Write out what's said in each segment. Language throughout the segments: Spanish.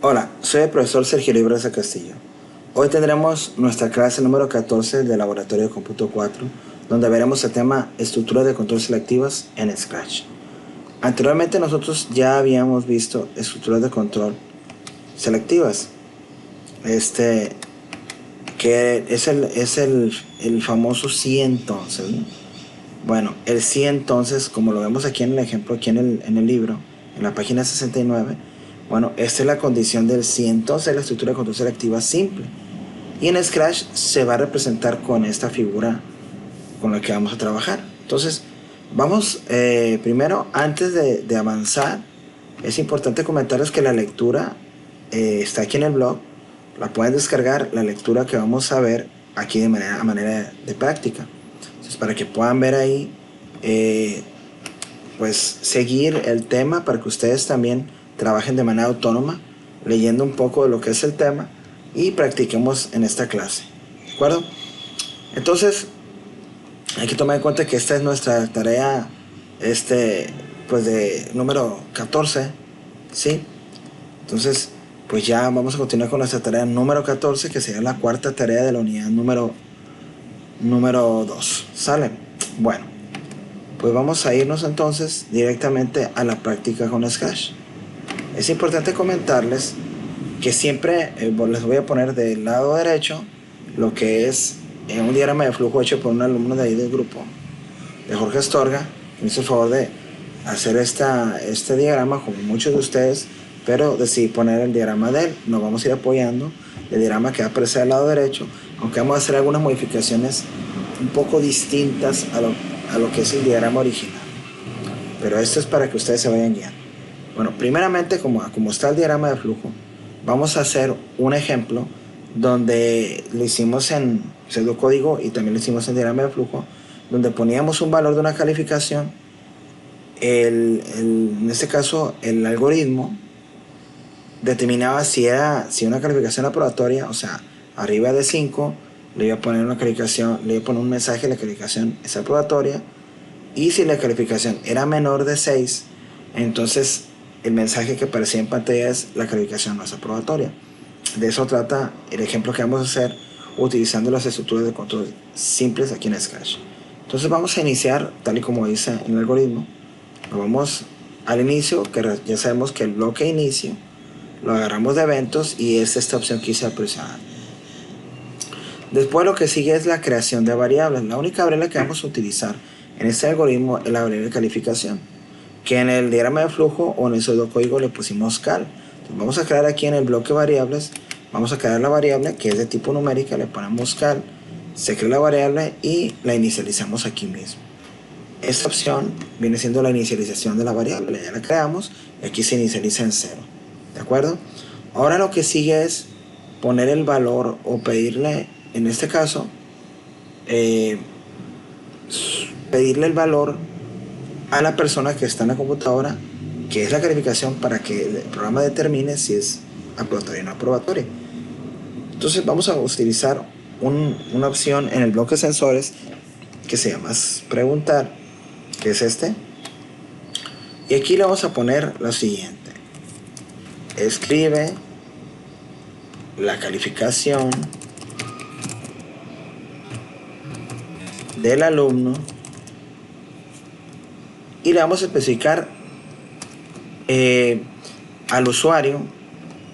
Hola, soy el profesor Sergio Libres Castillo. Hoy tendremos nuestra clase número 14 del Laboratorio de Cómputo 4, donde veremos el tema Estructuras de control selectivas en Scratch. Anteriormente nosotros ya habíamos visto estructuras de control selectivas, que es el famoso sí entonces, ¿no? Bueno, el sí entonces, como lo vemos aquí en el ejemplo, aquí en el libro, en la página 69, bueno, esta es la condición del sí entonces, la estructura de control selectiva simple. Y en Scratch se va a representar con esta figura con la que vamos a trabajar. Entonces, vamos, primero, antes de avanzar, es importante comentarles que la lectura está aquí en el blog. La pueden descargar, la lectura que vamos a ver aquí a manera de práctica. Entonces, para que puedan ver ahí, pues seguir el tema para que ustedes también trabajen de manera autónoma, leyendo un poco de lo que es el tema y practiquemos en esta clase. ¿De acuerdo? Entonces, hay que tomar en cuenta que esta es nuestra tarea, pues de número 14, ¿sí? Entonces, pues ya vamos a continuar con nuestra tarea número 14, que sería la cuarta tarea de la unidad número 2. ¿Sale? Bueno, pues vamos a irnos entonces directamente a la práctica con Scratch. Es importante comentarles que siempre les voy a poner del lado derecho lo que es un diagrama de flujo hecho por un alumno de ahí del grupo, de Jorge Astorga, que me hizo el favor de hacer este diagrama como muchos de ustedes, pero decidí poner el diagrama de él. Nos vamos a ir apoyando el diagrama que va a aparecer al lado derecho, aunque vamos a hacer algunas modificaciones un poco distintas a lo que es el diagrama original. Pero esto es para que ustedes se vayan guiando. Bueno, primeramente, como está el diagrama de flujo, vamos a hacer un ejemplo donde lo hicimos en pseudocódigo y también lo hicimos en diagrama de flujo, donde poníamos un valor de una calificación. En este caso, el algoritmo determinaba si una calificación aprobatoria, o sea, arriba de 5, le iba a poner una calificación, le iba a poner un mensaje, la calificación es aprobatoria, y si la calificación era menor de 6, entonces el mensaje que aparecía en pantalla es la calificación no es aprobatoria. De eso trata el ejemplo que vamos a hacer utilizando las estructuras de control simples aquí en Scratch. Entonces vamos a iniciar tal y como dice en el algoritmo. Vamos al inicio, que ya sabemos que el bloque inicio lo agarramos de eventos y es esta opción que hice presionar. Después lo que sigue es la creación de variables. La única variable que vamos a utilizar en este algoritmo es la variable de calificación, que en el diagrama de flujo o en el pseudocódigo le pusimos cal. Entonces vamos a crear aquí en el bloque variables, vamos a crear la variable que es de tipo numérica, le ponemos cal, se crea la variable y la inicializamos aquí mismo. Esta opción viene siendo la inicialización de la variable, ya la creamos y aquí se inicializa en 0. ¿De acuerdo? Ahora lo que sigue es poner el valor o pedirle, en este caso, pedirle el valor a la persona que está en la computadora, que es la calificación, para que el programa determine si es aprobatoria o no aprobatoria. Entonces vamos a utilizar una opción en el bloque sensores que se llama preguntar, que es este. Y aquí le vamos a poner lo siguiente: escribe la calificación del alumno y le vamos a especificar al usuario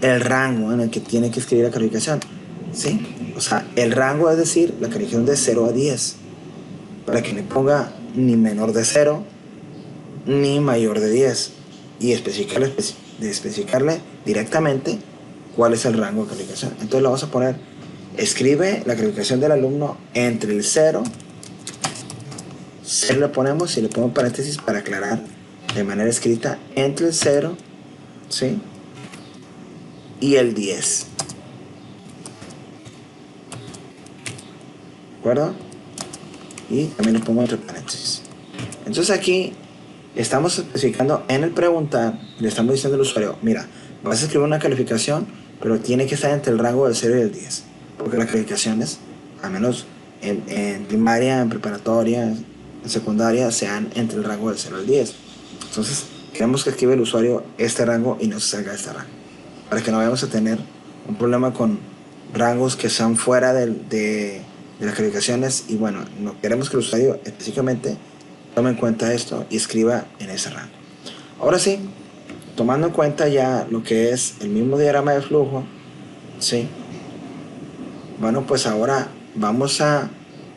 el rango en el que tiene que escribir la calificación, ¿sí? O sea, el rango es decir, la calificación de 0 a 10, para que le ponga ni menor de 0 ni mayor de 10, y especificarle directamente cuál es el rango de calificación. Entonces le vamos a poner: escribe la calificación del alumno entre el 0 le ponemos, y le pongo paréntesis para aclarar de manera escrita, entre el 0, ¿sí?, y el 10. ¿De acuerdo? Y también le pongo entre paréntesis. Entonces aquí estamos especificando en el preguntar, le estamos diciendo al usuario: mira, vas a escribir una calificación, pero tiene que estar entre el rango del 0 y el 10, porque las calificaciones, al menos en primaria, en preparatoria, en secundaria, sean entre el rango del 0 al 10. Entonces queremos que escriba el usuario este rango y no se salga de este rango. para que no vayamos a tener un problema con rangos que sean fuera de las calificaciones. Y bueno, no queremos que el usuario específicamente tome en cuenta esto y escriba en ese rango. Ahora sí, tomando en cuenta ya lo que es el mismo diagrama de flujo, ¿sí? Bueno, pues ahora vamos a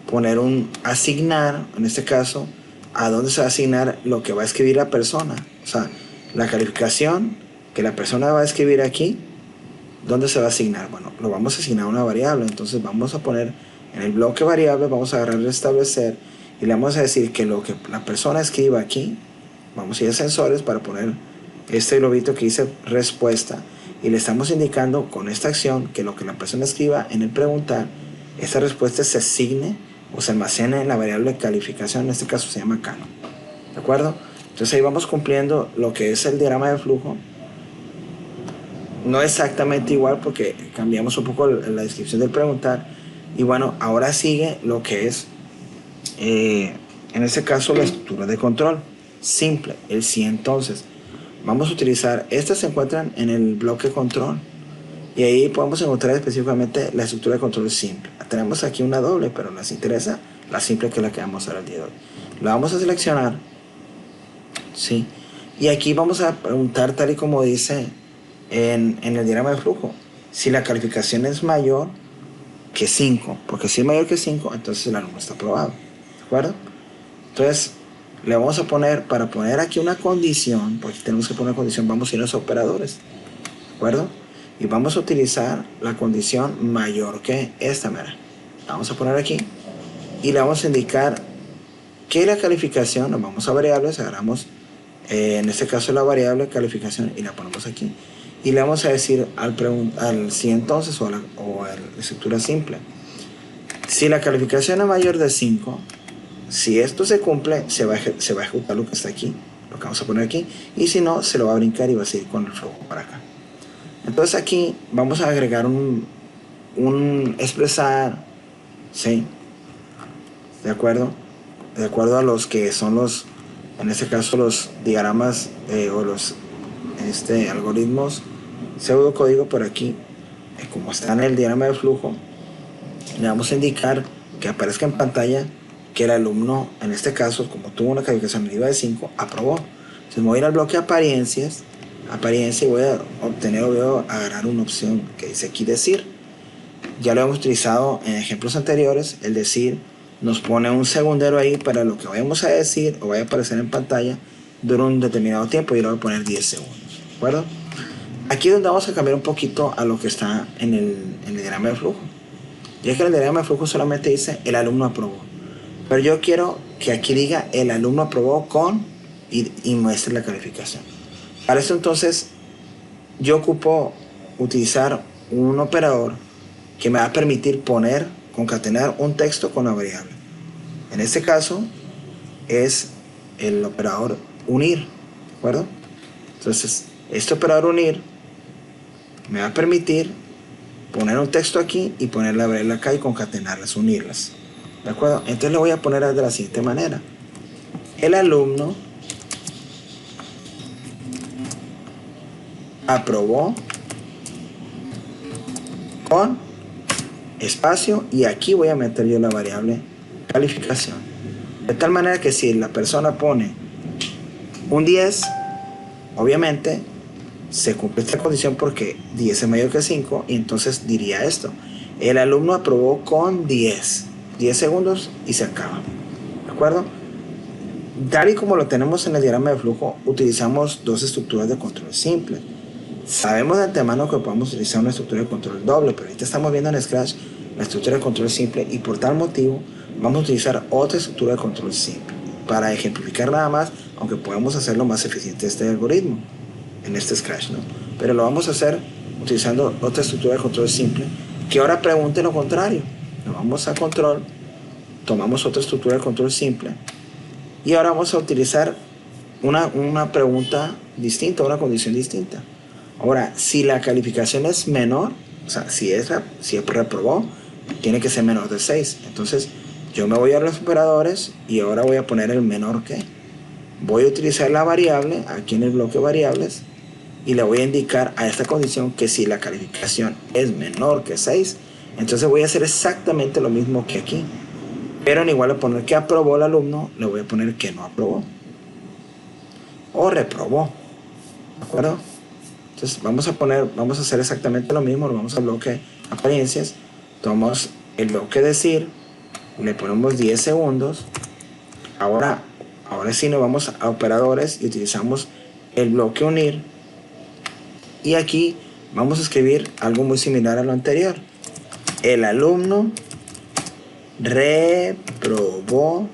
poner asignar, en este caso, a dónde se va a asignar lo que va a escribir la persona. O sea, la calificación que la persona va a escribir aquí, ¿dónde se va a asignar? Bueno, lo vamos a asignar a una variable. Entonces vamos a poner en el bloque variable, vamos a agarrar el establecer y le vamos a decir que lo que la persona escriba aquí, vamos a ir a sensores para poner este globito que dice respuesta, y le estamos indicando con esta acción que lo que la persona escriba en el preguntar, esta respuesta se asigne o se almacene en la variable calificación, en este caso se llama calo. ¿De acuerdo? Entonces ahí vamos cumpliendo lo que es el diagrama de flujo. No exactamente igual porque cambiamos un poco la descripción del preguntar. Y bueno, ahora sigue lo que es, en este caso, la estructura de control simple, el si entonces. Vamos a utilizar, estas se encuentran en el bloque control y ahí podemos encontrar específicamente la estructura de control simple. Tenemos aquí una doble, pero nos interesa la simple, que es la que vamos a ver el día de hoy. La vamos a seleccionar, ¿sí? Y aquí vamos a preguntar, tal y como dice en el diagrama de flujo, si la calificación es mayor que 5, porque si es mayor que 5, entonces el alumno está aprobado. ¿De acuerdo? Entonces le vamos a poner, para poner aquí una condición, porque tenemos que poner una condición, vamos a ir a los operadores, ¿de acuerdo? Y vamos a utilizar la condición mayor que esta, mira. La vamos a poner aquí y le vamos a indicar que la calificación, nos vamos a variables, agarramos en este caso la variable calificación y la ponemos aquí. Y le vamos a decir al si entonces o a la estructura simple. Si la calificación es mayor de 5, si esto se cumple, se va a ejecutar lo que está aquí, lo que vamos a poner aquí, y si no, se lo va a brincar y va a seguir con el flujo para acá. Entonces aquí vamos a agregar un expresar, ¿sí? ¿De acuerdo? De acuerdo a los que son los, en este caso, los diagramas o los algoritmos pseudocódigo. Por aquí, como está en el diagrama de flujo, le vamos a indicar que aparezca en pantalla que el alumno, en este caso, como tuvo una calificación arriba de 5, aprobó. Entonces me voy a ir al bloque apariencia, y voy a obtener, o voy a agarrar una opción que dice aquí decir. Ya lo hemos utilizado en ejemplos anteriores. El decir nos pone un segundero ahí para lo que vayamos a decir o vaya a aparecer en pantalla dura un determinado tiempo, y lo voy a poner 10 segundos. ¿De acuerdo? Aquí es donde vamos a cambiar un poquito a lo que está en el diagrama de flujo. Ya que en el diagrama de flujo solamente dice el alumno aprobó, pero yo quiero que aquí diga el alumno aprobó con y muestre la calificación. Para eso entonces yo ocupo utilizar un operador que me va a permitir concatenar un texto con una variable. En este caso es el operador unir, ¿de acuerdo? Entonces este operador unir me va a permitir poner un texto aquí y poner la variable acá y concatenarlas, unirlas. ¿De acuerdo? Entonces le voy a poner de la siguiente manera. El alumno aprobó con espacio, y aquí voy a meter yo la variable calificación. De tal manera que si la persona pone un 10, obviamente se cumple esta condición porque 10 es mayor que 5, y entonces diría esto: el alumno aprobó con 10 segundos, y se acaba. ¿De acuerdo? Tal y como lo tenemos en el diagrama de flujo, utilizamos dos estructuras de control simple. Sabemos de antemano que podemos utilizar una estructura de control doble, pero ahorita estamos viendo en Scratch la estructura de control simple, y por tal motivo vamos a utilizar otra estructura de control simple para ejemplificar nada más, aunque podemos hacerlo más eficiente este algoritmo en este Scratch, ¿no? Pero lo vamos a hacer utilizando otra estructura de control simple, que ahora pregunte lo contrario. Nos vamos a control, tomamos otra estructura de control simple, y ahora vamos a utilizar una pregunta distinta, una condición distinta. Ahora, si la calificación es menor, o sea, si reprobó, tiene que ser menor de 6. Entonces yo me voy a los operadores y ahora voy a poner el menor que. Voy a utilizar la variable aquí en el bloque variables, y le voy a indicar a esta condición que si la calificación es menor que 6, entonces voy a hacer exactamente lo mismo que aquí. Pero en igual de poner que aprobó el alumno, le voy a poner que no aprobó. O reprobó. ¿De acuerdo? Entonces vamos a hacer exactamente lo mismo. Lo vamos al bloque apariencias. Tomamos el bloque decir. Le ponemos 10 segundos. Ahora sí nos vamos a operadores y utilizamos el bloque unir. Y aquí vamos a escribir algo muy similar a lo anterior. El alumno reprobó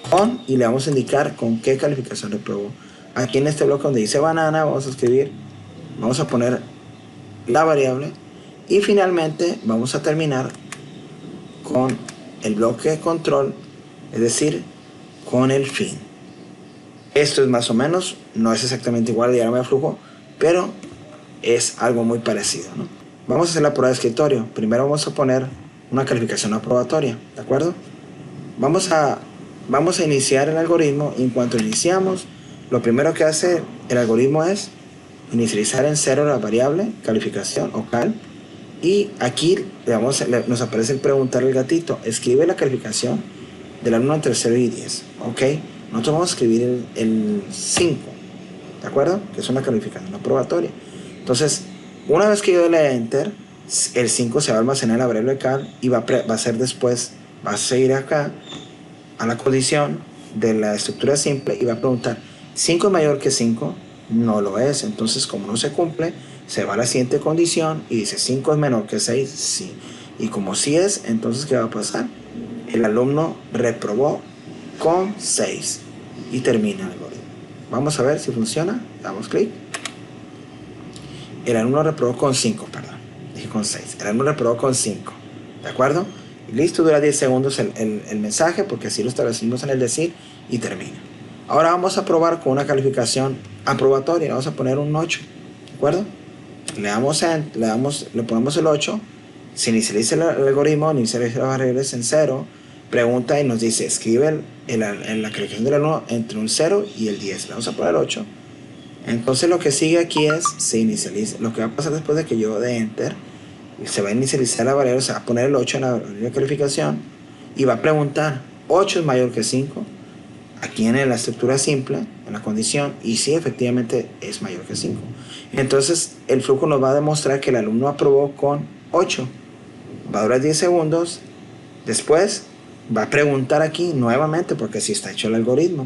con, y le vamos a indicar con qué calificación reprobó. Aquí en este bloque donde dice banana vamos a poner la variable y finalmente vamos a terminar con el bloque de control, es decir, con el fin. Esto es más o menos, no es exactamente igual al diagrama de flujo, pero es algo muy parecido, ¿no? Vamos a hacer la prueba de escritorio. Primero vamos a poner una calificación aprobatoria, ¿de acuerdo? Vamos a iniciar el algoritmo. Y en cuanto iniciamos, lo primero que hace el algoritmo es inicializar en 0 la variable calificación o cal. Y aquí nos aparece el preguntar el gatito. Escribe la calificación del alumno entre 0 y 10. ¿Ok? Nosotros vamos a escribir el 5. ¿De acuerdo? Que es una calificación aprobatoria. Entonces, una vez que yo le dé enter, el 5 se va a almacenar en la variable cal y va a seguir acá a la condición de la estructura simple y va a preguntar, ¿5 es mayor que 5? No lo es. Entonces, como no se cumple, se va a la siguiente condición y dice, ¿5 es menor que 6? Sí. Y como sí es, entonces, ¿qué va a pasar? El alumno reprobó con 6 y termina el algoritmo. Vamos a ver si funciona. Damos clic. El alumno reprobó con 5, perdón. Dije con 6. El alumno reprobó con 5. ¿De acuerdo? Y listo, dura 10 segundos el mensaje porque así lo establecimos en el decir y termina. Ahora vamos a probar con una calificación aprobatoria. Vamos a poner un 8. ¿De acuerdo? Le ponemos el 8. Se inicializa el algoritmo, inicializa las variables en 0. Pregunta y nos dice, escribe la calificación del alumno entre un 0 y el 10. Le vamos a poner 8. Entonces lo que sigue aquí es, se inicializa. Lo que va a pasar después de que yo dé enter, se va a inicializar la variable, se va a poner el 8 en la variable de calificación y va a preguntar, 8 es mayor que 5. Aquí en la estructura simple, en la condición, y sí, efectivamente es mayor que 5. Entonces el flujo nos va a demostrar que el alumno aprobó con 8. Va a durar 10 segundos. Después va a preguntar aquí nuevamente, porque así está hecho el algoritmo.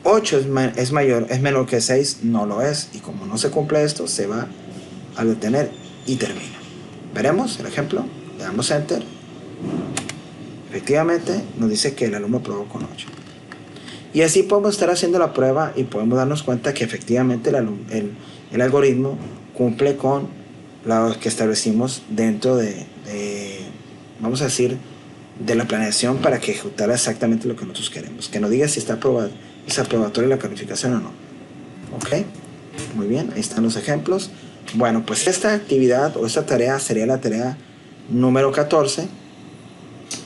8 es menor que 6, no lo es. Y como no se cumple esto, se va a detener y termina. Veremos el ejemplo. Le damos enter. Efectivamente nos dice que el alumno aprobó con 8. Y así podemos estar haciendo la prueba y podemos darnos cuenta que efectivamente el algoritmo cumple con lo que establecimos dentro vamos a decir, de la planeación para que ejecutara exactamente lo que nosotros queremos. Que nos diga si está aprobado, es aprobatoria la calificación o no. ¿Ok? Muy bien, ahí están los ejemplos. Bueno, pues esta actividad o esta tarea sería la tarea número 14.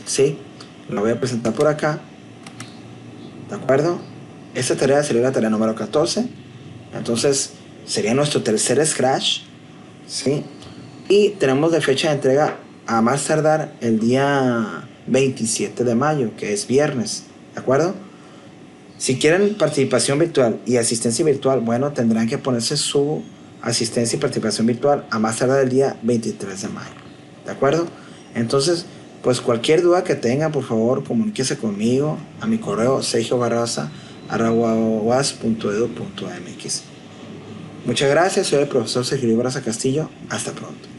¿Sí? La voy a presentar por acá. ¿De acuerdo? Esta tarea sería la tarea número 14. Entonces, sería nuestro tercer Scratch. ¿Sí? Y tenemos de fecha de entrega a más tardar el día 27 de mayo, que es viernes. ¿De acuerdo? Si quieren participación virtual y asistencia virtual, bueno, tendrán que ponerse su asistencia y participación virtual a más tardar el día 23 de mayo. ¿De acuerdo? Entonces, pues cualquier duda que tengan, por favor, comuníquese conmigo a mi correo sergiobarraza@uas.edu.mx. Muchas gracias, soy el profesor Sergio Barraza Castillo. Hasta pronto.